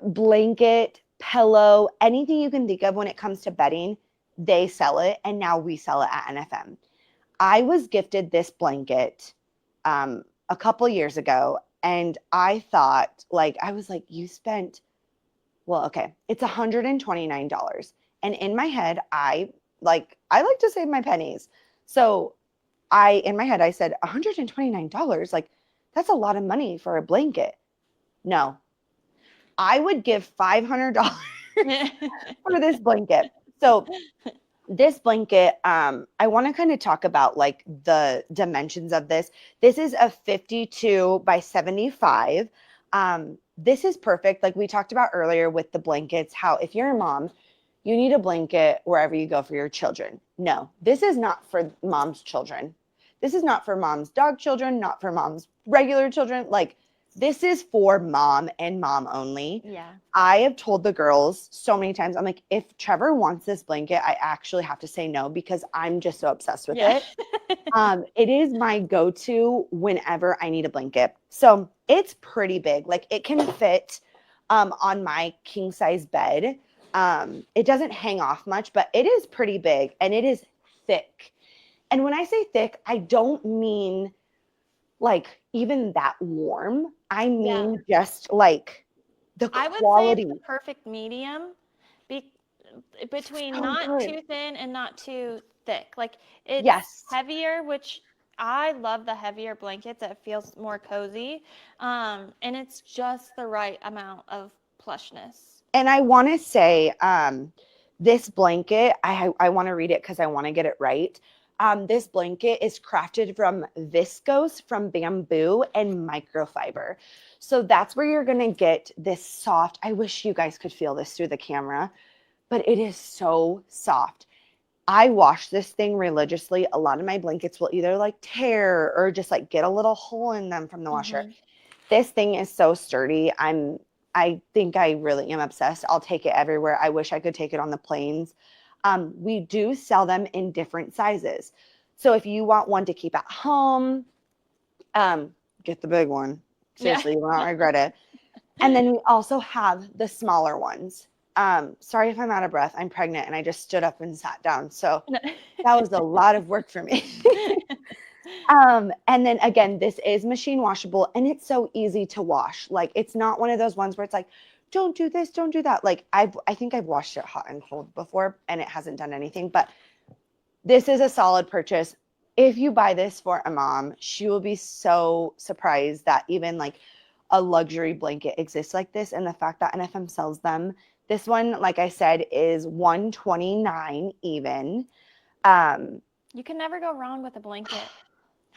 blanket, pillow, anything you can think of when it comes to bedding. They sell it, and now we sell it at NFM. I was gifted this blanket a couple years ago, and I thought, I was like, you spent, well, okay, it's $129. And in my head, I like to save my pennies. So in my head, I said, $129, like, that's a lot of money for a blanket. No, I would give $500 for this blanket. So this blanket, I want to kind of talk about like the dimensions of this. This is a 52 by 75. This is perfect. Like we talked about earlier with the blankets, how if you're a mom, you need a blanket wherever you go for your children. No, this is not for mom's children. This is not for mom's dog children, not for mom's regular children. Like, this is for mom and mom only. Yeah. I have told the girls so many times, I'm like, if Trevor wants this blanket, I actually have to say no because I'm just so obsessed with it. It is my go-to whenever I need a blanket. So it's pretty big. Like, it can fit on my king size bed. It doesn't hang off much, but it is pretty big and it is thick. And when I say thick, I don't mean like even that warm. I mean just like the quality. I would say it's the perfect medium between So not good. too thin and not too thick. Like it's heavier, which I love the heavier blankets. It feels more cozy. And it's just the right amount of plushness. And I want to say this blanket, I want to read it because I want to get it right. This blanket is crafted from viscose, from bamboo, and microfiber. So that's where you're going to get this soft. I wish you guys could feel this through the camera, but it is so soft. I wash this thing religiously. A lot of my blankets will either like tear or just like get a little hole in them from the washer. Mm-hmm. This thing is so sturdy. I think I really am obsessed. I'll take it everywhere. I wish I could take it on the planes. We do sell them in different sizes. So if you want one to keep at home, get the big one. Seriously, you won't regret it. And then we also have the smaller ones. Sorry if I'm out of breath. I'm pregnant and I just stood up and sat down. So that was a lot of work for me. And then again, this is machine washable and it's so easy to wash. Like, it's not one of those ones where it's like, don't do this, don't do that. Like, I think I've washed it hot and cold before and it hasn't done anything, but this is a solid purchase. If you buy this for a mom, she will be so surprised that even like a luxury blanket exists like this. And the fact that NFM sells them, this one, like I said, is $129 even. You can never go wrong with a blanket.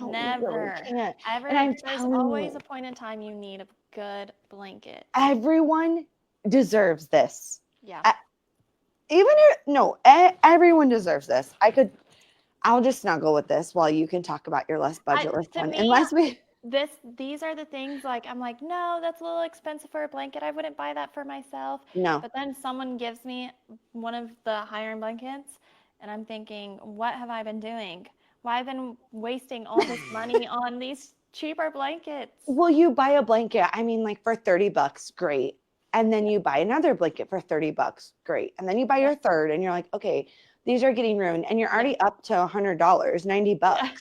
Never. There's always a point in time you need a good blanket. Everyone deserves this. Yeah. everyone deserves this. I'll just snuggle with this while you can talk about your less budgetless To one. me, Unless we these are the things like I'm like, no, that's a little expensive for a blanket. I wouldn't buy that for myself. no. But then someone gives me one of the higher end blankets, and I'm thinking, what have I been doing? Why have I been wasting all this money on these cheaper blankets? Well, you buy a blanket, I mean, like for $30, great. And then you buy another blanket for $30, great. And then you buy Yeah. your third, and you're like, okay, these are getting ruined. And you're Yeah. already up to $100, $90 Yeah.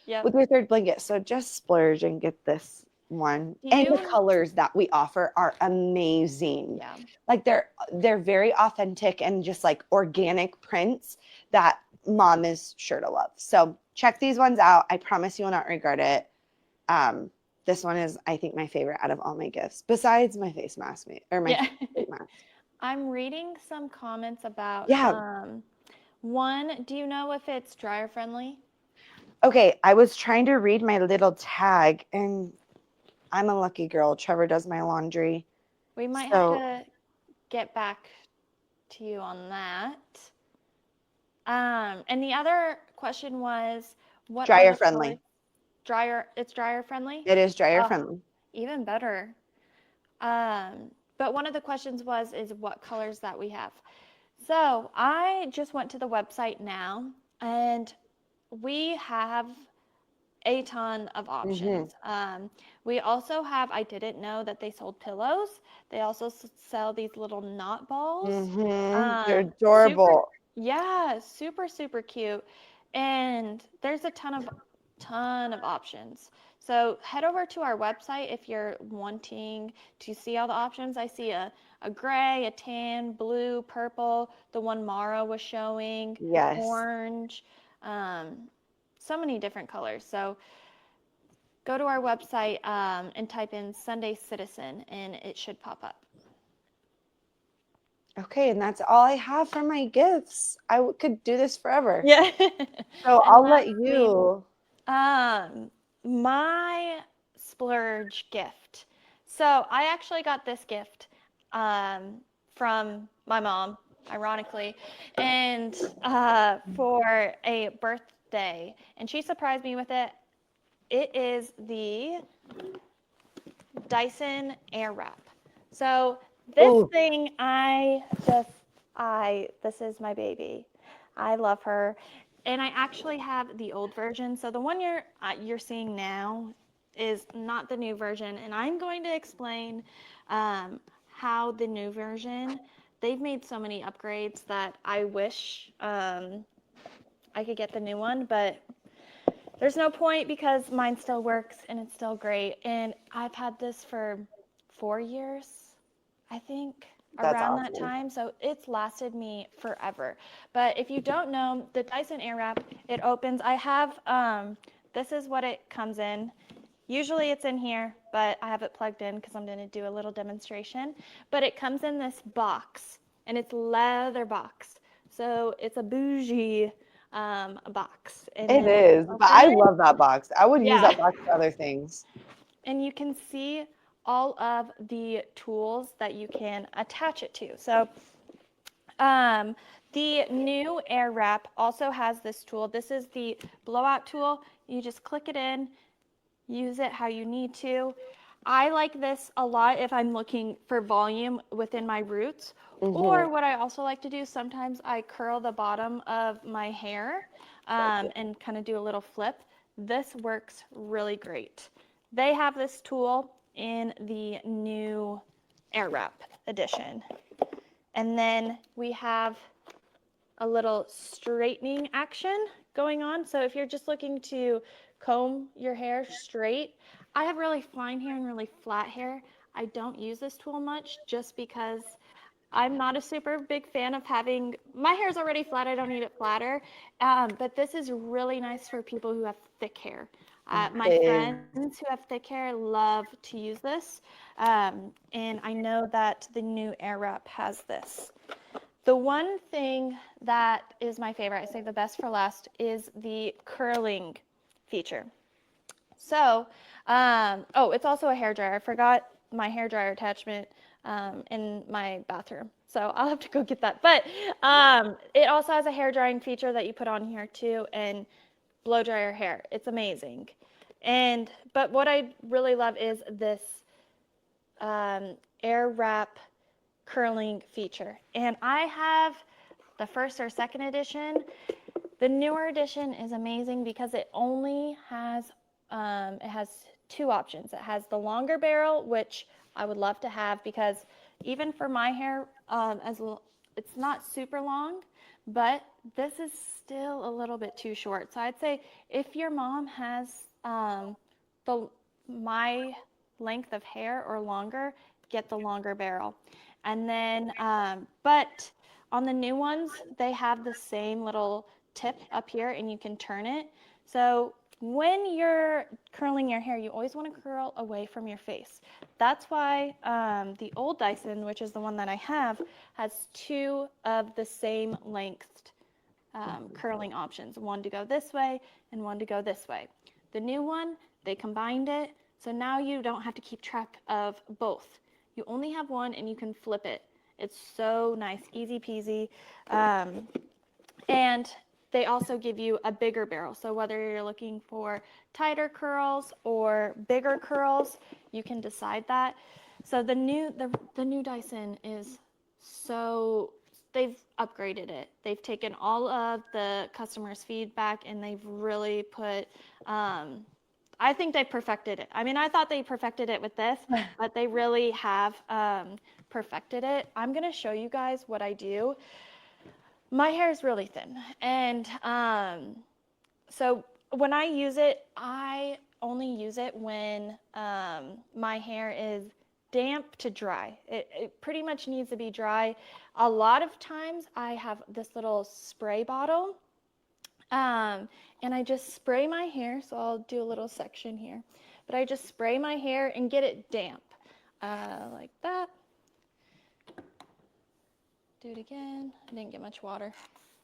Yeah. with your third blanket. So just splurge and get this one. Do And the you? colors that we offer are amazing. Yeah. Like they're very authentic and just like organic prints that mom is sure to love. So check these ones out. I promise you will not regret it. This one is, I think, my favorite out of all my gifts, besides my face mask or my Yeah. face mask. I'm reading some comments about Yeah. one, do you know if it's dryer friendly? Okay, I was trying to read my little tag, and I'm a lucky girl. Trevor does my laundry. We might have So to get back to you on that. And the other question was, what are dryer the colors? friendly. It's dryer friendly? It is dryer Oh, friendly. even better. But one of the questions is what colors that we have. So I just went to the website now, and we have a ton of options. We also have, I didn't know that they sold pillows. They also sell these little knot balls. They're Super, adorable. yeah, super, super cute. And there's a ton of options. So head over to our website if you're wanting to see all the options. I see a gray, a tan, blue, purple, the one Mara was showing, Yes. orange, so many different colors. So go to our website and type in Sunday Citizen and it should pop up. Okay, and that's all I have for my gifts. I could do this forever. Yeah. So And I'll let lastly, you. my splurge gift. So I actually got this gift from my mom, ironically, and for a birthday, and she surprised me with it. It is the Dyson Airwrap. So this Ooh. thing, this is my baby. I love her. And I actually have the old version. So the one you're seeing now is not the new version. And I'm going to explain how the new version, they've made so many upgrades that I wish I could get the new one, but there's no point because mine still works and it's still great. And I've had this for 4 years, I think, That's around that awesome. time. So it's lasted me forever. But if you don't know, the Dyson Airwrap, it opens. I have, this is what it comes in. Usually it's in here, but I have it plugged in because I'm going to do a little demonstration. But it comes in this box, and it's leather box. So it's a bougie box. And It then is, but I love that box. I would use yeah. that box for other things. And you can see all of the tools that you can attach it to. So the new Air Wrap also has this tool. This is the blowout tool. You just click it in, use it how you need to. I like this a lot if I'm looking for volume within my roots. Or what I also like to do, sometimes I curl the bottom of my hair and kind of do a little flip. This works really great. They have this tool in the new Airwrap edition. And then we have a little straightening action going on. So if you're just looking to comb your hair straight, I have really fine hair and really flat hair. I don't use this tool much just because I'm not a super big fan of having, my hair is already flat, I don't need it flatter, but this is really nice for people who have thick hair. My friends who have thick hair love to use this, and I know that the new Airwrap has this. The one thing that is my favorite, I say the best for last, is the curling feature. So, it's also a hair dryer. I forgot my hair dryer attachment in my bathroom. So I'll have to go get that. But it also has a hair drying feature that you put on here too, and blow dry your hair. It's amazing. But what I really love is this air wrap curling feature. And I have the first or second edition. The newer edition is amazing because it only has it has two options. It has the longer barrel, which I would love to have because even for my hair, it's not super long, but this is still a little bit too short. So I'd say if your mom has my length of hair or longer, get the longer barrel. And then, but on the new ones, they have the same little tip up here and you can turn it. So when you're curling your hair, you always want to curl away from your face. That's why the old Dyson, which is the one that I have, has two of the same length curling options, one to go this way and one to go this way. The new one, they combined it, so now you don't have to keep track of both. You only have one and you can flip it. It's so nice, easy peasy. And they also give you a bigger barrel. So whether you're looking for tighter curls or bigger curls, you can decide that. So the new Dyson is so, they've upgraded it. They've taken all of the customers' feedback and they've really put, I think they perfected it. I mean, I thought they perfected it with this, but they really have perfected it. I'm going to show you guys what I do. My hair is really thin, and so when I use it, I only use it when my hair is damp to dry. It pretty much needs to be dry. A lot of times I have this little spray bottle, and I just spray my hair, so I'll do a little section here, but I just spray my hair and get it damp, like that. Do it again. I didn't get much water.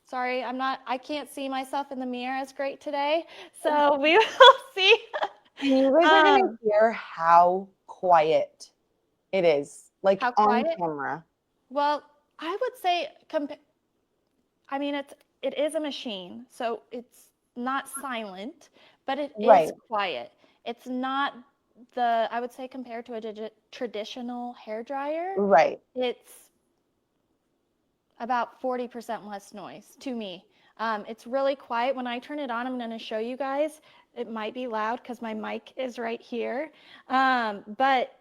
Sorry, I can't see myself in the mirror as great today, so we will see. And you guys are going to hear how quiet it is, like How on quiet? camera. Well, I would say, I mean, it is a machine, so it's not silent, but it is quiet. It's not I would say compared to a traditional hair dryer, Right. it's about 40% less noise to me. It's really quiet. When I turn it on, I'm going to show you guys. It might be loud because my mic is right here, but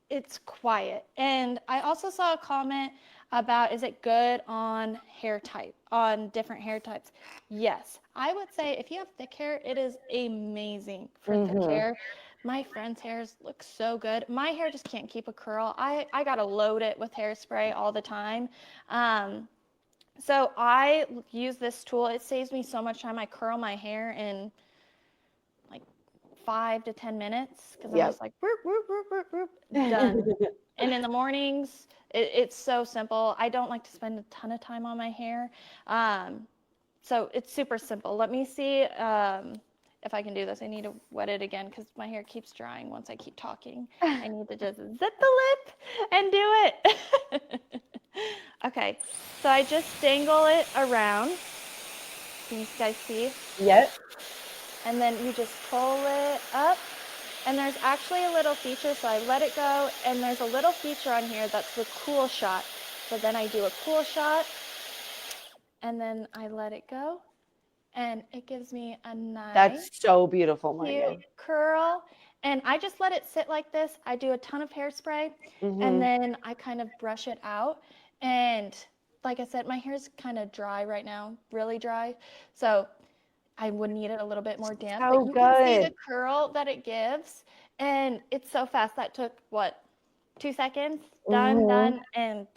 it's quiet. And I also saw a comment about, is it good on different hair types? Yes, I would say if you have thick hair, it is amazing for thick hair. My friend's hairs look so good. My hair just can't keep a curl. I got to load it with hairspray all the time. So I use this tool. It saves me so much time. I curl my hair in like 5 to 10 minutes because I'm just like, whoop, whoop, whoop, whoop, whoop, done. And in the mornings, it's so simple. I don't like to spend a ton of time on my hair. So it's super simple. Let me see if I can do this. I need to wet it again because my hair keeps drying once I keep talking. I need to just zip the lip and do it. Okay, so I just dangle it around. Can you guys see? Yep. And then you just pull it up. And there's actually a little feature, so I let it go. And there's a little feature on here that's the cool shot. So then I do a cool shot. And then I let it go. And it gives me a nice, that's so beautiful, Morgan. cute curl. And I just let it sit like this. I do a ton of hairspray. And then I kind of brush it out. And like I said, my hair's kind of dry right now, really dry. So I would need it a little bit more damp. So but you can see good. the curl that it gives. And it's so fast. That took, what, 2 seconds? Done, and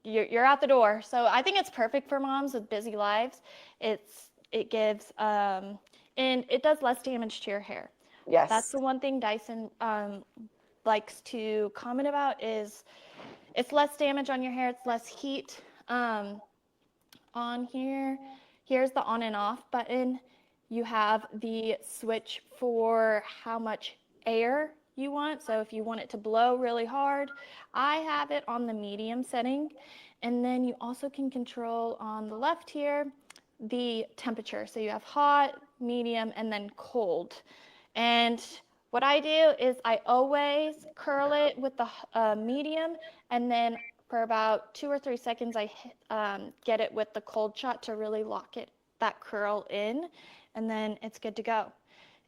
you're out the door. So I think it's perfect for moms with busy lives. It gives, and it does less damage to your hair. Yes. That's the one thing Dyson likes to comment about is it's less damage on your hair. It's less heat. On here, here's the on and off button. You have the switch for how much air you want. So if you want it to blow really hard, I have it on the medium setting. And then you also can control on the left here the temperature. So you have hot, medium, and then cold. And what I do is I always curl it with the medium, and then for about 2 or 3 seconds, I get it with the cold shot to really lock it, that curl in, and then it's good to go.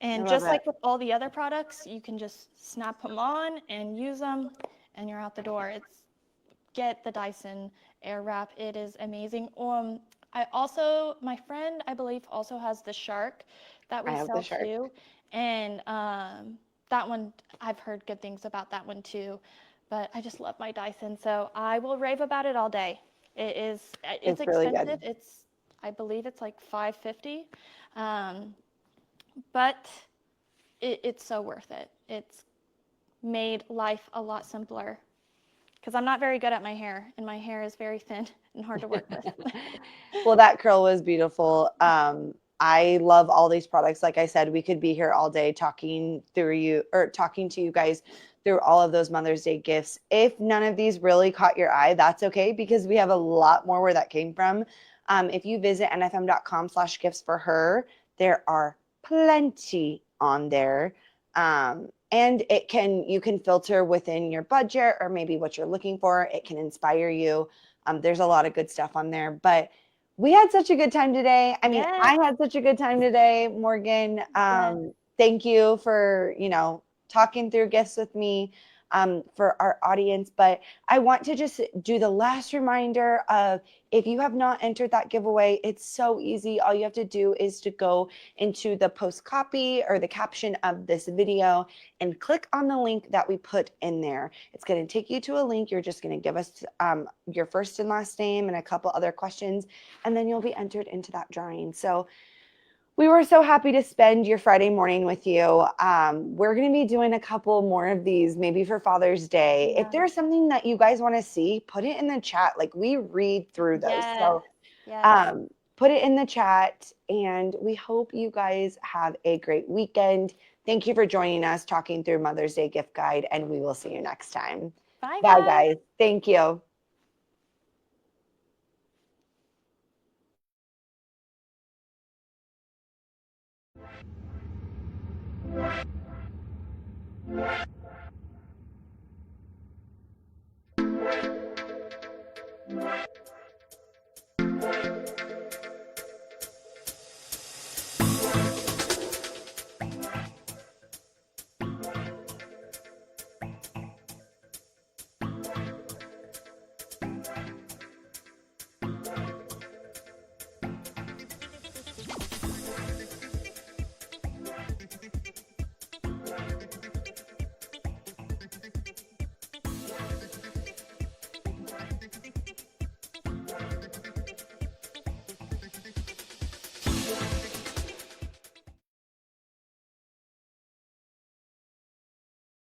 I And love just it. like with all the other products, you can just snap them on and use them, and you're out the door. Get the Dyson Airwrap. It is amazing. My friend, I believe, also has the Shark that I we have the sell Shark. too, and that one I've heard good things about that one too. But I just love my Dyson, so I will rave about it all day. It's It's really expensive. good. I believe it's like $550, but it's so worth it. It's made life a lot simpler because I'm not very good at my hair, and my hair is very thin and hard to work with. Well, that curl was beautiful. I love all these products. Like I said, we could be here all day talking to you guys through all of those Mother's Day gifts. If none of these really caught your eye, that's okay because we have a lot more where that came from. If you visit nfm.com/gifts for her, there are plenty on there. And you can filter within your budget or maybe what you're looking for. It can inspire you. There's a lot of good stuff on there, but we had such a good time today. I mean, Yes, I had such a good time today, Morgan. yes. Thank you for, talking through gifts with me, for our audience. But I want to just do the last reminder of, if you have not entered that giveaway, it's so easy. All you have to do is to go into the post copy or the caption of this video and click on the link that we put in there. It's going to take you to a link. You're just going to give us your first and last name and a couple other questions, and then you'll be entered into that drawing. So we were so happy to spend your Friday morning with you. We're going to be doing a couple more of these, maybe for Father's Day. If Yeah. there's something that you guys want to see, put it in the chat. Like, we read through those. Yes. So Yes. put it in the chat, and we hope you guys have a great weekend. Thank you for joining us, talking through Mother's Day gift guide, and we will see you next time. Bye, Bye, guys. guys. Thank you.